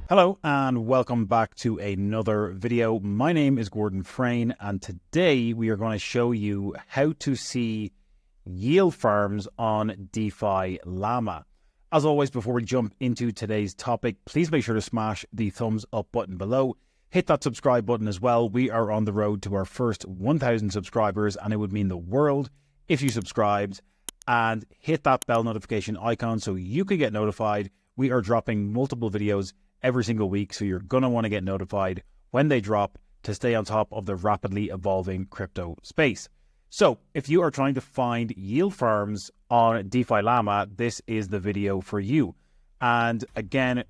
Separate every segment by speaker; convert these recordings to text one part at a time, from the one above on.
Speaker 1: Hello and welcome back to another video. My name is Gordon Frayne and today we are going to show you how to see yield farms on DeFi Llama. As always, before we jump into today's topic, please make sure to smash the thumbs up button below. Hit that subscribe button as well. We are on the road to our first 1,000 subscribers and it would mean the world if you subscribed, and hit that bell notification icon so you can get notified. We are dropping multiple videos every single week, so you're going to want to get notified when they drop to stay on top of the rapidly evolving crypto space. So if you are trying to find yield farms on DeFi Llama, this is the video for you. And again,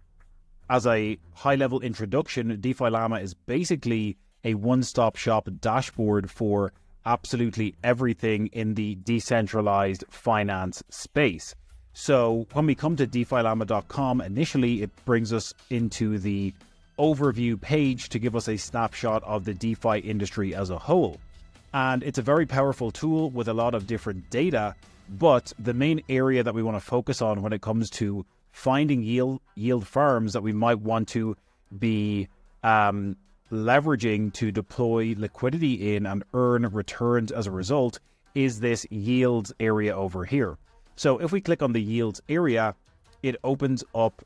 Speaker 1: as a high-level introduction, DeFi Llama is basically a one-stop shop dashboard for absolutely everything in the decentralized finance space. So when we come to defillama.com, initially it brings us into the overview page to give us a snapshot of the DeFi industry as a whole. And it's a very powerful tool with a lot of different data, but the main area that we want to focus on when it comes to finding yield farms that we might want to be leveraging to deploy liquidity in and earn returns as a result is this yields area over here. So if we click on the yields area, it opens up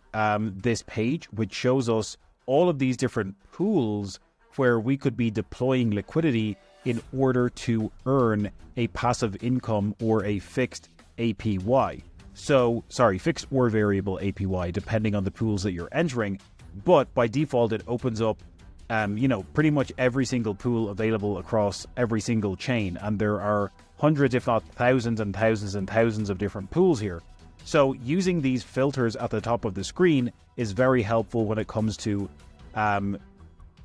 Speaker 1: this page, which shows us all of these different pools where we could be deploying liquidity in order to earn a passive income or a fixed APY. So, fixed or variable APY, depending on the pools that you're entering. But by default, it opens up, pretty much every single pool available across every single chain. And there are hundreds, if not thousands and thousands and thousands of different pools here. So using these filters at the top of the screen is very helpful when it comes to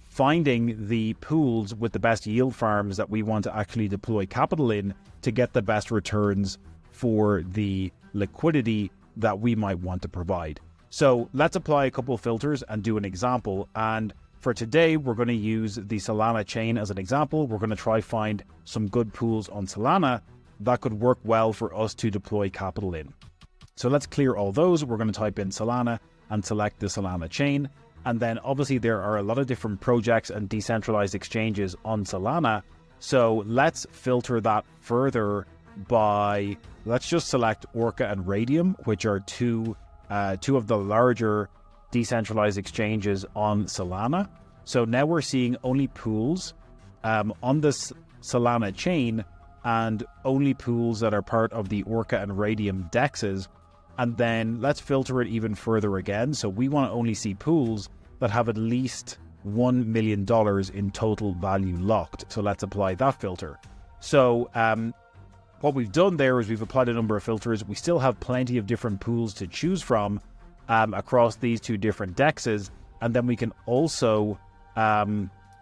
Speaker 1: finding the pools with the best yield farms that we want to actually deploy capital in to get the best returns for the liquidity that we might want to provide. So let's apply a couple of filters and do an example. And for today, we're going to use the Solana chain as an example. We're going to try find some good pools on Solana that could work well for us to deploy capital in. So let's clear all those. We're going to type in Solana and select the Solana chain. And then obviously there are a lot of different projects and decentralized exchanges on Solana. So let's filter that further by, let's just select Orca and Radium, which are two of the larger decentralized exchanges on Solana. So now we're seeing only pools on this Solana chain and only pools that are part of the Orca and Radium dexes. And then let's filter it even further again. So we want to only see pools that have at least $1 million in total value locked. So let's apply that filter. So what we've done there is we've applied a number of filters. We still have plenty of different pools to choose from across these two different dexes, and then we can also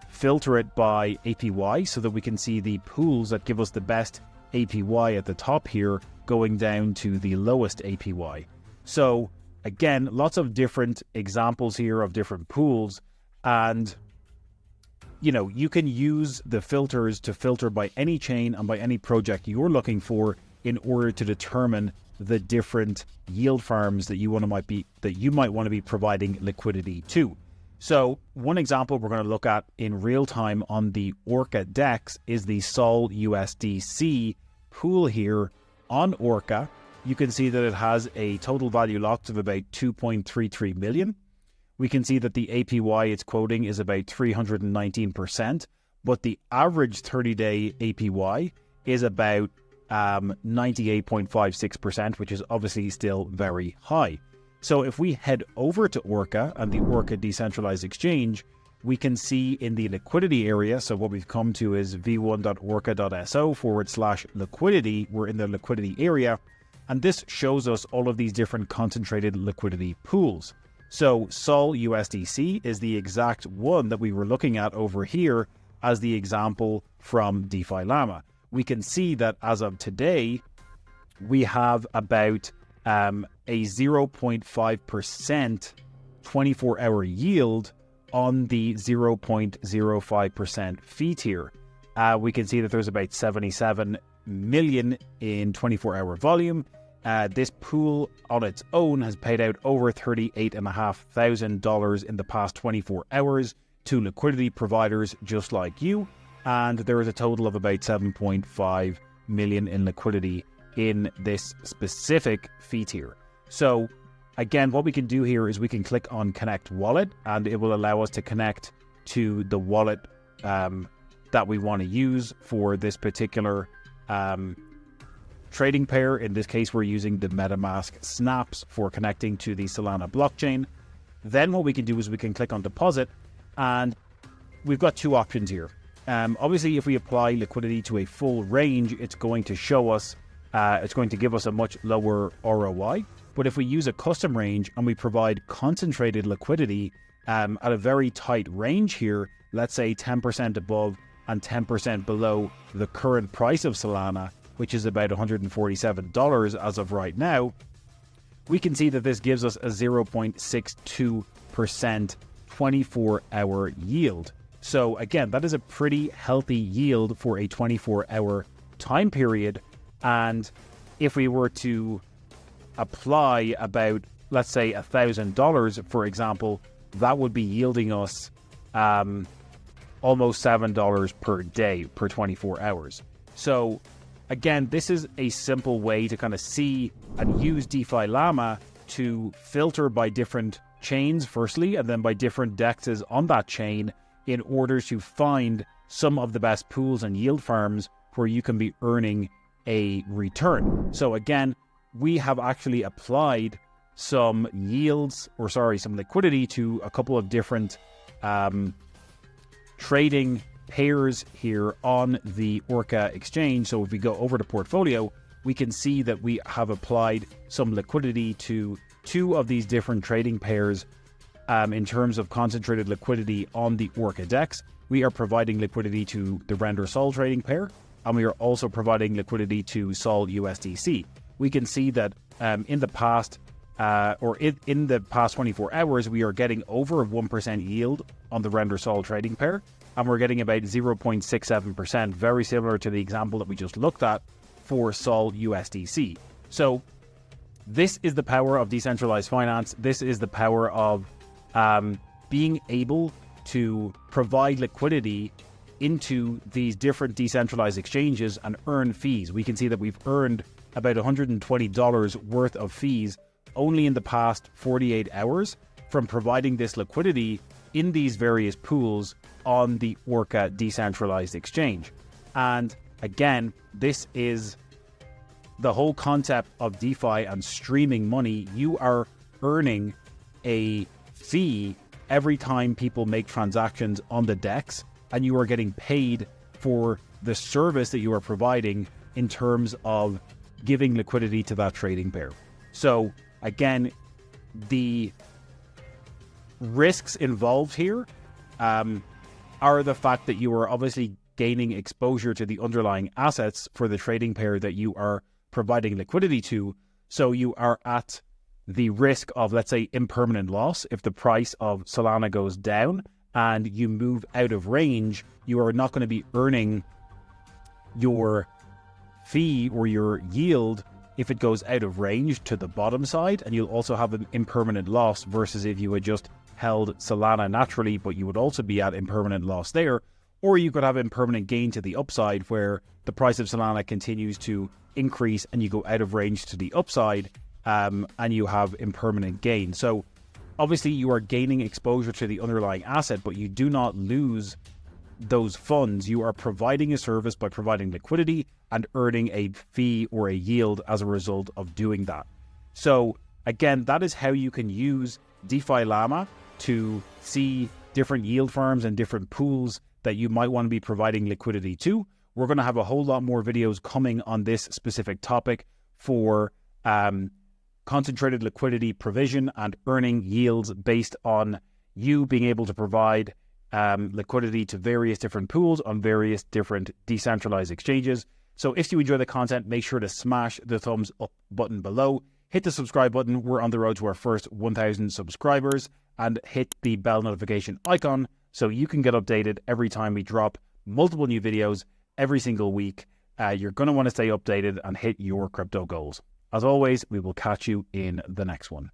Speaker 1: filter it by APY so that we can see the pools that give us the best APY at the top here going down to the lowest APY. So again, lots of different examples here of different pools, and you can use the filters to filter by any chain and by any project you're looking for in order to determine the different yield farms that you might want to be providing liquidity to. So one example we're going to look at in real time on the Orca DEX is the Sol USDC pool here on Orca. You can see that it has a total value locked of about 2.33 million. We can see that the APY it's quoting is about 319%, but the average 30-day APY is about 98.56%, which is obviously still very high. So if we head over to Orca and the Orca Decentralized Exchange, we can see in the liquidity area, so what we've come to is v1.orca.so/liquidity. We're in the liquidity area, and this shows us all of these different concentrated liquidity pools. So Sol USDC is the exact one that we were looking at over here as the example from DeFi Llama. We can see that as of today, we have about a 0.5% 24-hour yield on the 0.05% fee tier. We can see that there's about 77 million in 24-hour volume, This pool on its own has paid out over $38,500 in the past 24 hours to liquidity providers just like you. And there is a total of about 7.5 million in liquidity in this specific fee tier. So again, what we can do here is we can click on Connect Wallet, and it will allow us to connect to the wallet that we want to use for this particular trading pair. In this case, we're using the MetaMask snaps for connecting to the Solana blockchain. Then what we can do is we can click on deposit, and we've got two options here. Obviously, if we apply liquidity to a full range, it's going to show us, it's going to give us a much lower ROI. But if we use a custom range and we provide concentrated liquidity at a very tight range here, let's say 10% above and 10% below the current price of Solana, which is about $147 as of right now, we can see that this gives us a 0.62% 24-hour yield. So again, that is a pretty healthy yield for a 24-hour time period. And if we were to apply about, let's say, $1,000, for example, that would be yielding us almost $7 per day per 24 hours. So again, this is a simple way to kind of see and use DeFi Llama to filter by different chains firstly, and then by different dexes on that chain in order to find some of the best pools and yield farms where you can be earning a return. So again, we have actually applied some some liquidity to a couple of different trading pairs here on the Orca exchange. So if we go over to portfolio, we can see that we have applied some liquidity to two of these different trading pairs in terms of concentrated liquidity on the Orca DEX. We are providing liquidity to the Render Sol trading pair, and we are also providing liquidity to Sol USDC. We can see that in the past 24 hours, we are getting over 1% yield on the Render Sol trading pair, and we're getting about 0.67%, very similar to the example that we just looked at for Sol USDC. So this is the power of decentralized finance. This is the power of being able to provide liquidity into these different decentralized exchanges and earn fees. We can see that we've earned about $120 worth of fees only in the past 48 hours from providing this liquidity in these various pools on the Orca decentralized exchange. And again, this is the whole concept of DeFi and streaming money. You are earning a fee every time people make transactions on the DEX, and you are getting paid for the service that you are providing in terms of giving liquidity to that trading pair. So again, the risks involved here are the fact that you are obviously gaining exposure to the underlying assets for the trading pair that you are providing liquidity to. So you are at the risk of, let's say, impermanent loss. If the price of Solana goes down and you move out of range, you are not going to be earning your fee or your yield if it goes out of range to the bottom side, and you'll also have an impermanent loss versus if you had just held Solana naturally, but you would also be at impermanent loss there. Or you could have impermanent gain to the upside where the price of Solana continues to increase and you go out of range to the upside, and you have impermanent gain. So obviously you are gaining exposure to the underlying asset, but you do not lose those funds. You are providing a service by providing liquidity and earning a fee or a yield as a result of doing that. So again, that is how you can use DeFi Llama to see different yield farms and different pools that you might want to be providing liquidity to. We're going to have a whole lot more videos coming on this specific topic for concentrated liquidity provision and earning yields based on you being able to provide liquidity to various different pools on various different decentralized exchanges. So if you enjoy the content, make sure to smash the thumbs up button below. Hit the subscribe button. We're on the road to our first 1,000 subscribers, and hit the bell notification icon so you can get updated every time we drop multiple new videos every single week. You're going to want to stay updated and hit your crypto goals. As always, we will catch you in the next one.